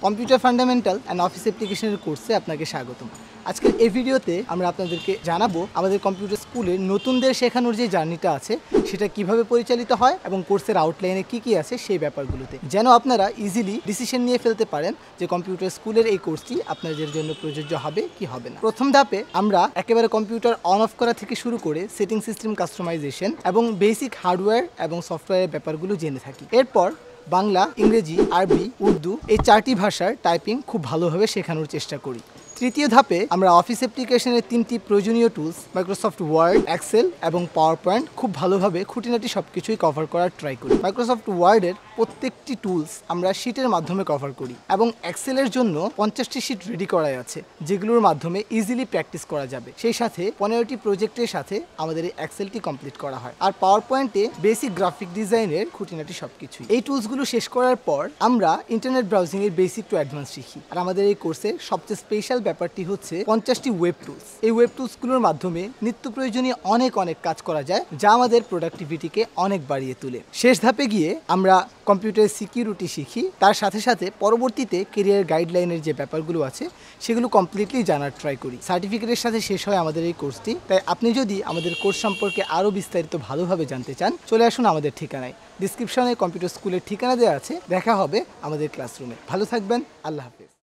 Computer fundamental and office অ্যাপ্লিকেশনের কোর্সে আপনাকে স্বাগতম। আজকের এই ভিডিওতে আমরা আপনাদেরকে জানাবো আমাদের কম্পিউটার স্কুলের নতুনদের শেখানোর যে জার্নিটা আছে সেটা কিভাবে পরিচালিত হয় এবং কোর্সের আউটলাইনে কি আছে সেই ব্যাপারগুলোতে, যেন আপনারা ইজিলি ডিসিশন নিয়ে ফেলতে পারেন যে কম্পিউটার স্কুলের এই কোর্সটি আপনাদের জন্য প্রযোজ্য হবে কি হবে না। প্রথম ধাপে আমরা একেবারে কম্পিউটার অন অফ করা থেকে শুরু করে সেটিং সিস্টেম কাস্টমাইজেশন এবং বেসিক হার্ডওয়্যার এবং সফটওয়্যারের ব্যাপারগুলো জেনে থাকি। এরপর বাংলা, ইংরেজি, আরবি, উর্দু এই 4টি ভাষার টাইপিং খুব ভালোভাবে শেখানোর চেষ্টা করি। তৃতীয় ধাপে আমরা অফিস অ্যাপ্লিকেশনের 3টি প্রয়োজনীয় টুলস মাইক্রোসফট ওয়ার্ড, এক্সেল এবং পাওয়ার পয়েন্ট খুব ভালোভাবে খুঁটিনাটি সব কিছুই কভার করার ট্রাই করি। মাইক্রোসফট ওয়ার্ডের প্রত্যেকটি টুলস আমরা শিটের মাধ্যমে কভার করি এবং এক্সেলের জন্য 50টি শিট রেডি করাই আছে যেগুলোর মাধ্যমে ইজিলি প্র্যাকটিস করা যাবে। সেই সাথে 15টি প্রজেক্টের সাথে আমাদের এই এক্সেলটি কমপ্লিট করা হয়। আর পাওয়ার পয়েন্টে বেসিক গ্রাফিক ডিজাইনের খুঁটিনাটি সব কিছুই। এই টুলসগুলো শেষ করার পর আমরা ইন্টারনেট ব্রাউজিংয়ের বেসিক টু অ্যাডভান্স শিখি। আর আমাদের এই কোর্সে সবচেয়ে স্পেশাল ব্যাপারটি হচ্ছে 50টি ওয়েব টুলস। এই ওয়েব টুলসগুলোর মাধ্যমে নিত্য প্রয়োজনীয় অনেক কাজ করা যায়, যা আমাদের প্রোডাক্টিভিটিকে অনেক বাড়িয়ে তোলে। শেষ ধাপে গিয়ে আমরা কম্পিউটার সিকিউরিটি শিখি, তার সাথে সাথে পরবর্তীতে কেরিয়ার গাইডলাইনের যে ব্যাপারগুলো আছে সেগুলো কমপ্লিটলি জানার ট্রাই করি। সার্টিফিকেটের সাথে শেষ হয় আমাদের এই কোর্সটি। তাই আপনি যদি আমাদের কোর্স সম্পর্কে আরও বিস্তারিত ভালোভাবে জানতে চান, চলে আসুন আমাদের ঠিকানায়। ডিসক্রিপশনে কম্পিউটার স্কুলের ঠিকানা দেওয়া আছে। দেখা হবে আমাদের ক্লাসরুমে। ভালো থাকবেন। আল্লাহ হাফেজ।